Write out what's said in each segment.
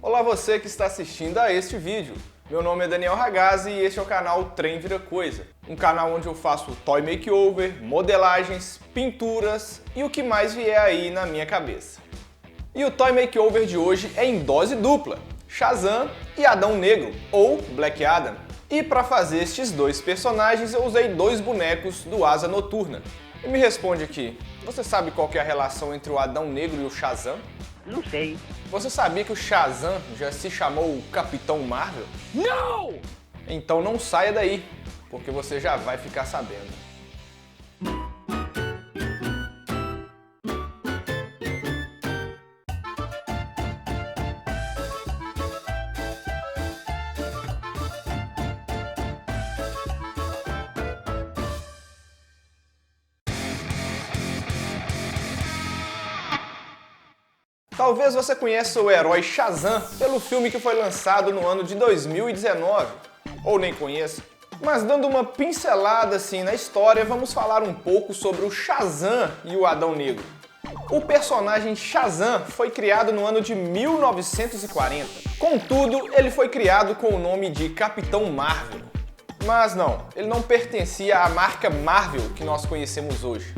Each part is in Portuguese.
Olá você que está assistindo a este vídeo. Meu nome é Daniel Ragazzi e este é o canal Trem Vira Coisa. Um canal onde eu faço toy makeover, modelagens, pinturas e o que mais vier aí na minha cabeça. E o toy makeover de hoje é em dose dupla, Shazam e Adão Negro, ou Black Adam. E para fazer estes dois personagens eu usei dois bonecos do Asa Noturna. E me responde aqui, você sabe qual que é a relação entre o Adão Negro e o Shazam? Não sei. Você sabia que o Shazam já se chamou o Capitão Marvel? Não! Então não saia daí, porque você já vai ficar sabendo. Talvez você conheça o herói Shazam pelo filme que foi lançado no ano de 2019, ou nem conheça. Mas dando uma pincelada assim na história, vamos falar um pouco sobre o Shazam e o Adão Negro. O personagem Shazam foi criado no ano de 1940. Contudo, ele foi criado com o nome de Capitão Marvel. Mas não, ele não pertencia à marca Marvel que nós conhecemos hoje.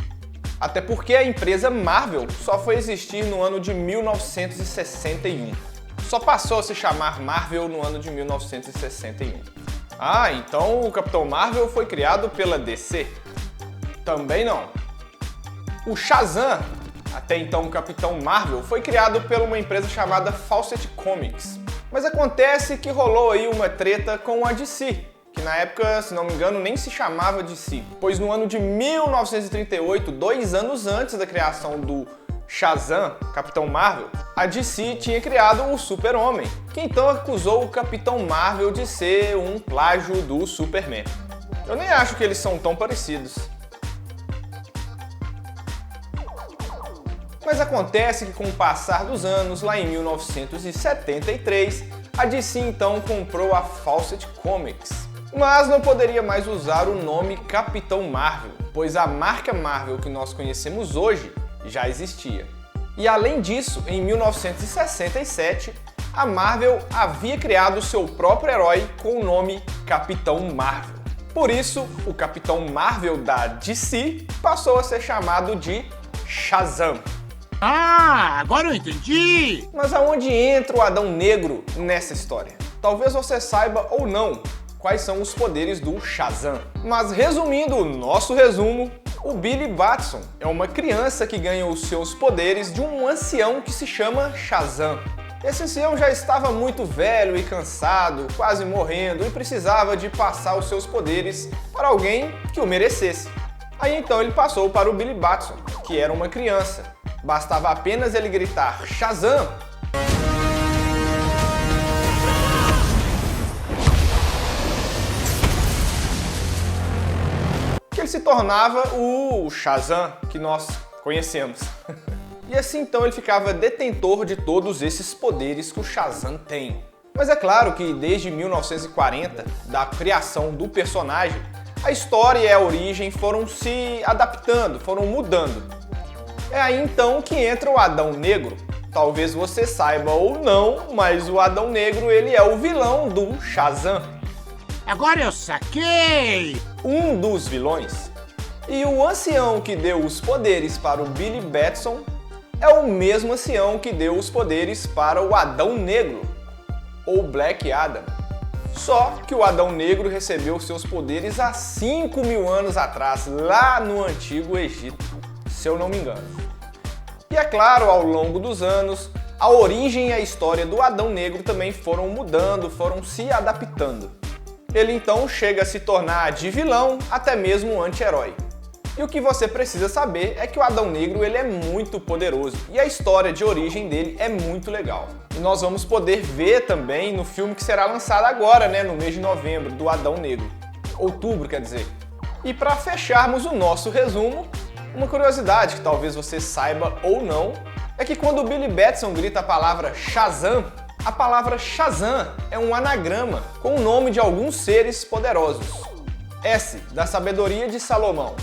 Até porque a empresa Marvel só foi existir no ano de 1961. Só passou a se chamar Marvel no ano de 1961. Ah, então o Capitão Marvel foi criado pela DC? Também não. O Shazam, até então o Capitão Marvel, foi criado por uma empresa chamada Fawcett Comics. Mas acontece que rolou aí uma treta com a DC. Que na época, se não me engano, nem se chamava DC, pois no ano de 1938, 2 anos antes da criação do Shazam, Capitão Marvel, a DC tinha criado o Super-Homem, que então acusou o Capitão Marvel de ser um plágio do Superman. Eu nem acho que eles são tão parecidos. Mas acontece que com o passar dos anos, lá em 1973, a DC então comprou a Fawcett Comics. Mas não poderia mais usar o nome Capitão Marvel, pois a marca Marvel que nós conhecemos hoje já existia. E além disso, em 1967, a Marvel havia criado seu próprio herói com o nome Capitão Marvel. Por isso, o Capitão Marvel da DC passou a ser chamado de Shazam. Ah, agora eu entendi! Mas aonde entra o Adão Negro nessa história? Talvez você saiba ou não quais são os poderes do Shazam. Mas resumindo o nosso resumo, o Billy Batson é uma criança que ganha os seus poderes de um ancião que se chama Shazam. Esse ancião já estava muito velho e cansado, quase morrendo, e precisava de passar os seus poderes para alguém que o merecesse. Aí então ele passou para o Billy Batson, que era uma criança. Bastava apenas ele gritar Shazam! Ele se tornava o Shazam que nós conhecemos. E assim então ele ficava detentor de todos esses poderes que o Shazam tem. Mas é claro que desde 1940, da criação do personagem, a história e a origem foram se adaptando, foram mudando. É aí então que entra o Adão Negro. Talvez você saiba ou não, mas o Adão Negro ele é o vilão do Shazam. Agora eu saquei! Um dos vilões. E o ancião que deu os poderes para o Billy Batson é o mesmo ancião que deu os poderes para o Adão Negro, ou Black Adam. Só que o Adão Negro recebeu seus poderes há 5.000 anos atrás, lá no Antigo Egito, se eu não me engano. E é claro, ao longo dos anos, a origem e a história do Adão Negro também foram mudando, foram se adaptando. Ele então chega a se tornar de vilão até mesmo um anti-herói. E o que você precisa saber é que o Adão Negro ele é muito poderoso e a história de origem dele é muito legal. E nós vamos poder ver também no filme que será lançado agora, no mês de novembro, do Adão Negro. Outubro, quer dizer. E para fecharmos o nosso resumo, uma curiosidade que talvez você saiba ou não, é que quando o Billy Batson grita a palavra Shazam, a palavra Shazam é um anagrama com o nome de alguns seres poderosos. S, da sabedoria de Salomão.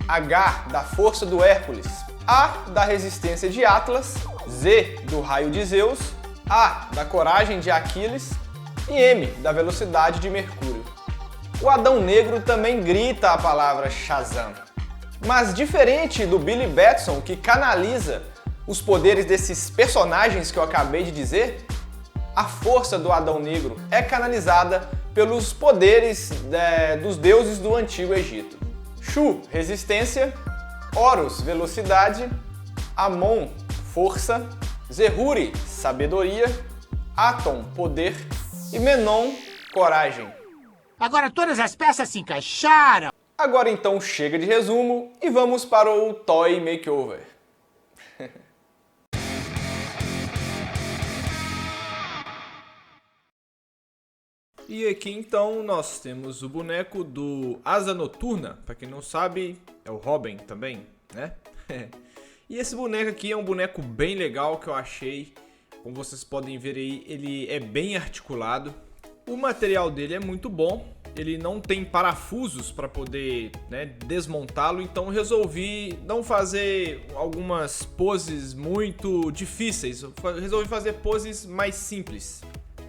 H, da força do Hércules. A, da resistência de Atlas. Z, do raio de Zeus. A, da coragem de Aquiles, e M, da velocidade de Mercúrio. O Adão Negro também grita a palavra Shazam. Mas diferente do Billy Batson, que canaliza os poderes desses personagens que eu acabei de dizer, a força do Adão Negro é canalizada pelos poderes dos deuses do Antigo Egito. Shu, resistência, Horus, velocidade, Amon, força, Zehuri, sabedoria, Aton, poder e Menon, coragem. Agora todas as peças se encaixaram. Agora então chega de resumo e vamos para o Toy Makeover. E aqui então nós temos o boneco do Asa Noturna, para quem não sabe é o Robin também, né? E esse boneco aqui é um boneco bem legal que eu achei, como vocês podem ver aí, ele é bem articulado. O material dele é muito bom, ele não tem parafusos para poder, né, desmontá-lo, então eu resolvi não fazer algumas poses muito difíceis, eu resolvi fazer poses mais simples.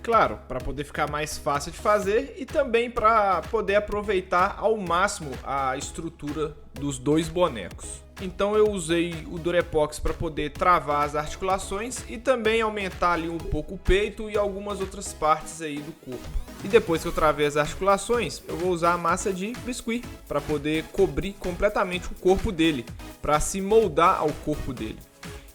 Claro, para poder ficar mais fácil de fazer e também para poder aproveitar ao máximo a estrutura dos dois bonecos. Então eu usei o Durepox para poder travar as articulações e também aumentar ali um pouco o peito e algumas outras partes aí do corpo. E depois que eu travei as articulações, eu vou usar a massa de biscuit para poder cobrir completamente o corpo dele, para se moldar ao corpo dele.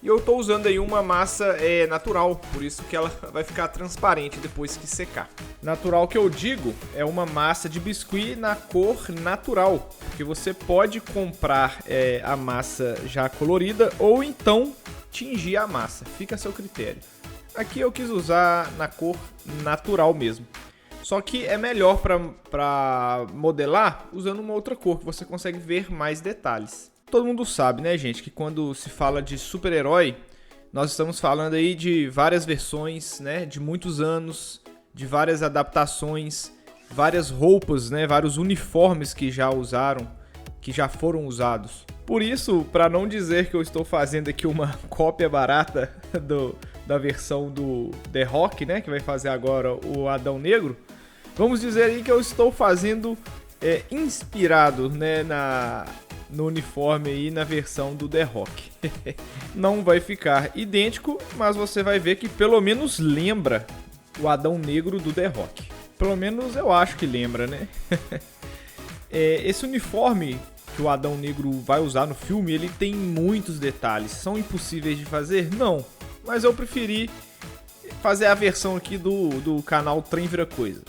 E eu estou usando aí uma massa natural, por isso que ela vai ficar transparente depois que secar. Natural que eu digo é uma massa de biscuit na cor natural, porque você pode comprar a massa já colorida ou então tingir a massa, fica a seu critério. Aqui eu quis usar na cor natural mesmo. Só que é melhor para modelar usando uma outra cor, que você consegue ver mais detalhes. Todo mundo sabe, né, gente, que quando se fala de super-herói, nós estamos falando aí de várias versões, né, de muitos anos, de várias adaptações, várias roupas, né, vários uniformes que já usaram, que já foram usados. Por isso, para não dizer que eu estou fazendo aqui uma cópia barata da versão do The Rock, né, que vai fazer agora o Adão Negro, vamos dizer aí que eu estou fazendo inspirado, né, no uniforme aí na versão do The Rock. Não vai ficar idêntico, mas você vai ver que pelo menos lembra o Adão Negro do The Rock. Pelo menos eu acho que lembra, né? Esse uniforme que o Adão Negro vai usar no filme, ele tem muitos detalhes. São impossíveis de fazer? Não. Mas eu preferi fazer a versão aqui do canal Trem Vira Coisa.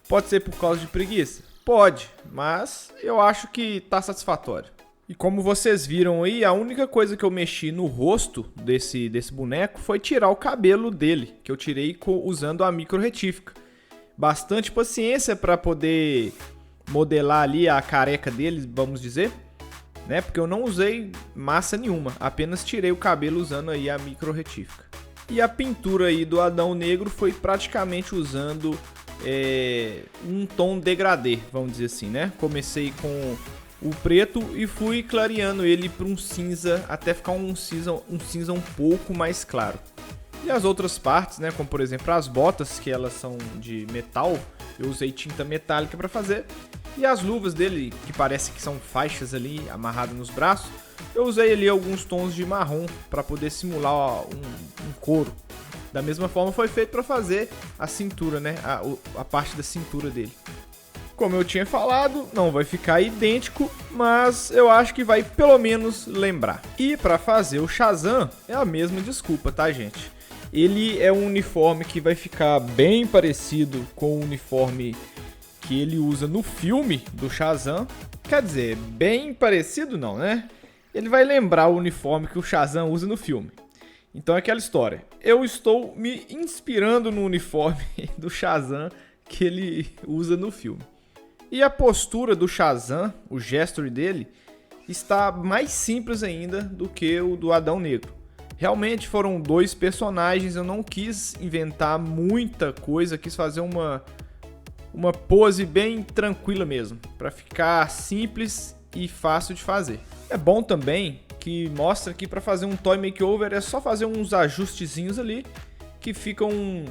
Pode ser por causa de preguiça? Pode, mas eu acho que tá satisfatório. E como vocês viram aí, a única coisa que eu mexi no rosto desse boneco foi tirar o cabelo dele, que eu tirei usando a micro retífica. Bastante paciência para poder modelar ali a careca dele, vamos dizer, né? Porque eu não usei massa nenhuma, apenas tirei o cabelo usando aí a micro retífica. E a pintura aí do Adão Negro foi praticamente usando um tom degradê, vamos dizer assim, né? Comecei com o preto e fui clareando ele para um cinza até ficar um cinza um pouco mais claro. E as outras partes, né, como por exemplo as botas, que elas são de metal, eu usei tinta metálica para fazer. E as luvas dele, que parece que são faixas ali amarradas nos braços, eu usei ali alguns tons de marrom para poder simular um couro. Da mesma forma foi feito para fazer a cintura, né, a parte da cintura dele. Como eu tinha falado, não vai ficar idêntico, mas eu acho que vai pelo menos lembrar. E para fazer o Shazam é a mesma desculpa, tá, gente? Ele é um uniforme que vai ficar bem parecido com o uniforme que ele usa no filme do Shazam. Quer dizer, bem parecido não, né? Ele vai lembrar o uniforme que o Shazam usa no filme. Então é aquela história. Eu estou me inspirando no uniforme do Shazam que ele usa no filme. E a postura do Shazam, o gesture dele, está mais simples ainda do que o do Adão Negro. Realmente foram dois personagens, eu não quis inventar muita coisa, quis fazer uma pose bem tranquila mesmo, para ficar simples e fácil de fazer. É bom também que mostra que para fazer um toy makeover é só fazer uns ajustezinhos ali, que fica um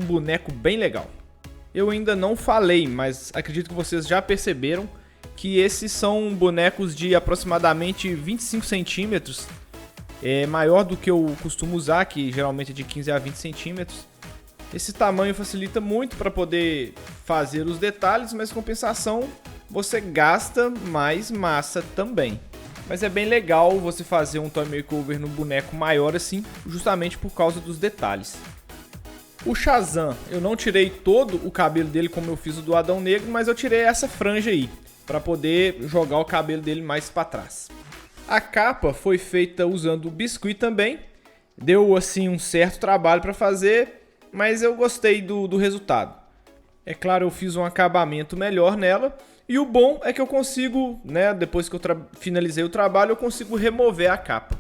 boneco bem legal. Eu ainda não falei, mas acredito que vocês já perceberam que esses são bonecos de aproximadamente 25 centímetros, maior do que eu costumo usar, que geralmente é de 15 a 20 centímetros. Esse tamanho facilita muito para poder fazer os detalhes, mas em compensação você gasta mais massa também. Mas é bem legal você fazer um toy makeover no boneco maior assim, justamente por causa dos detalhes. O Shazam, eu não tirei todo o cabelo dele como eu fiz o do Adão Negro, mas eu tirei essa franja aí, para poder jogar o cabelo dele mais para trás. A capa foi feita usando o biscuit também, deu assim um certo trabalho para fazer, mas eu gostei do resultado. É claro, eu fiz um acabamento melhor nela, e o bom é que eu consigo, depois que eu finalizei o trabalho, eu consigo remover a capa.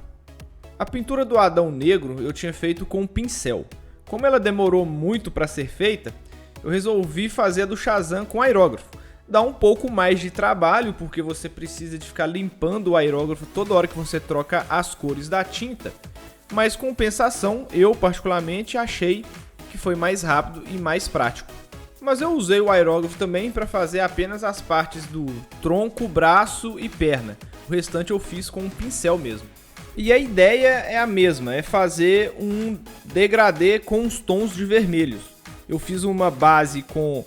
A pintura do Adão Negro eu tinha feito com um pincel. Como ela demorou muito para ser feita, eu resolvi fazer a do Shazam com aerógrafo. Dá um pouco mais de trabalho, porque você precisa de ficar limpando o aerógrafo toda hora que você troca as cores da tinta, mas compensação, eu particularmente achei que foi mais rápido e mais prático. Mas eu usei o aerógrafo também para fazer apenas as partes do tronco, braço e perna. O restante eu fiz com um pincel mesmo. E a ideia é a mesma, é fazer um degradê com os tons de vermelhos. Eu fiz uma base com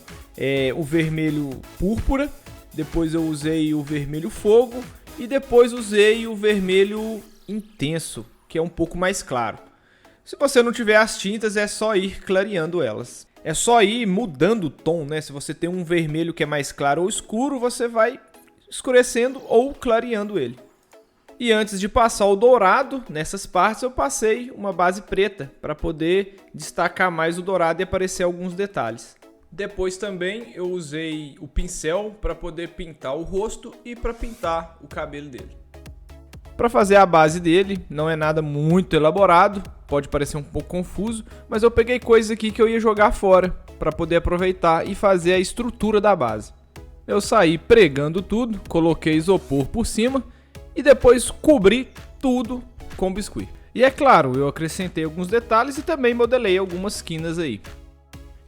o vermelho púrpura, depois eu usei o vermelho fogo e depois usei o vermelho intenso, que é um pouco mais claro. Se você não tiver as tintas, é só ir clareando elas. É só ir mudando o tom, Se você tem um vermelho que é mais claro ou escuro, você vai escurecendo ou clareando ele. E antes de passar o dourado nessas partes, eu passei uma base preta para poder destacar mais o dourado e aparecer alguns detalhes. Depois também eu usei o pincel para poder pintar o rosto e para pintar o cabelo dele. Para fazer a base dele, não é nada muito elaborado, pode parecer um pouco confuso, mas eu peguei coisas aqui que eu ia jogar fora para poder aproveitar e fazer a estrutura da base. Eu saí pregando tudo, coloquei isopor por cima e depois cobri tudo com biscuit. E é claro, eu acrescentei alguns detalhes e também modelei algumas quinas aí.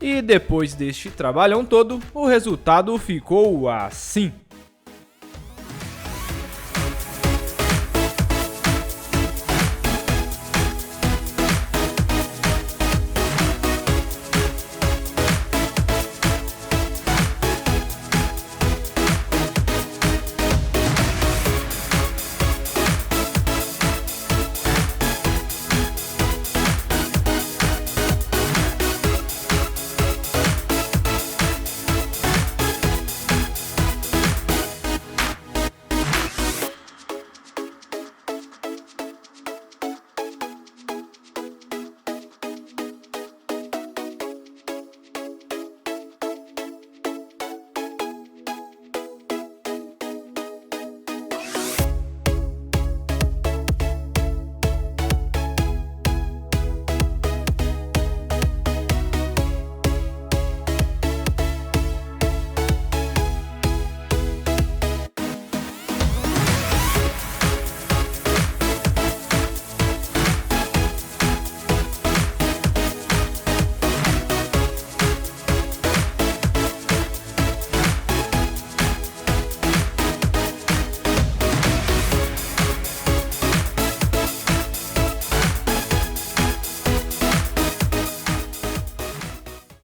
E depois deste trabalhão todo, o resultado ficou assim.